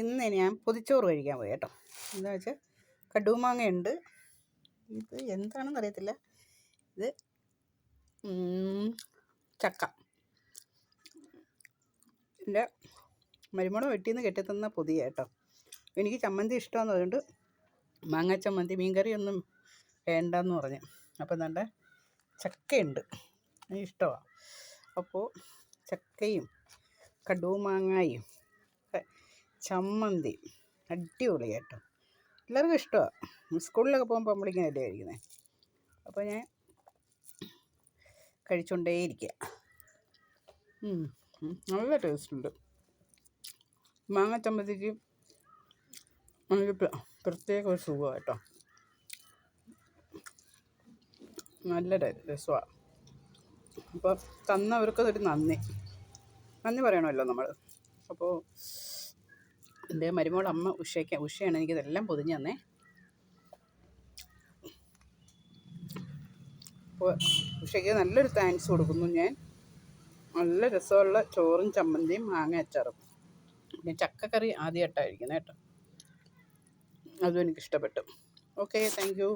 ഇന്ന് ഞാൻ പൊതിച്ചോറ് കഴിക്കാൻ പോയി കേട്ടോ. എന്താ വെച്ചാൽ കടുമാങ്ങയുണ്ട്, ഇത് എന്താണെന്ന് അറിയത്തില്ല, ഇത് ചക്ക. എൻ്റെ മരുമോള് വെട്ടിയിൽ നിന്ന് കെട്ടിത്തന്ന പൊതിയ കേട്ടോ. എനിക്ക് ചമ്മന്തി ഇഷ്ടമെന്ന് പറഞ്ഞിട്ട് മാങ്ങ ചമ്മന്തി, മീൻകറിയൊന്നും വേണ്ടെന്ന് പറഞ്ഞു. അപ്പോൾ നല്ല ചക്കയുണ്ട്, എനിക്ക് ഇഷ്ടമാണ്. അപ്പോൾ ചക്കയും കടുമാങ്ങയും ചമ്മന്തി അടിപൊളി കേട്ടോ. എല്ലാവർക്കും ഇഷ്ടമാണ്. സ്കൂളിലൊക്കെ പോകുമ്പോൾ നമ്മളിങ്ങനെയല്ലേ കഴിക്കുന്നത്. അപ്പോൾ ഞാൻ കഴിച്ചുകൊണ്ടേയിരിക്കുക. നല്ല ടേസ്റ്റുണ്ട്. മാങ്ങ ചമ്മന്തിക്ക് എനിക്ക് പ്രത്യേക ഒരു സുഖമാണ് കേട്ടോ. നല്ല രസമാണ്. അപ്പോൾ തന്നവർക്കതൊരു നന്ദി പറയണമല്ലോ നമ്മൾ. അപ്പോൾ എൻ്റെ മരുമോളമ്മ ഉഷയാണ് എനിക്കിതെല്ലാം പൊതിഞ്ഞ് തന്നേ. അപ്പോൾ ഉഷയ്ക്ക് നല്ലൊരു താങ്ക്സ് കൊടുക്കുന്നു ഞാൻ. നല്ല രസമുള്ള ചോറും ചമ്മന്തിയും മാങ്ങ അച്ചാറും. പിന്നെ ചക്കക്കറി ആദ്യമായിട്ടായിരിക്കുന്നത് കേട്ടോ, അതും എനിക്കിഷ്ടപ്പെട്ടു. Okay, thank you.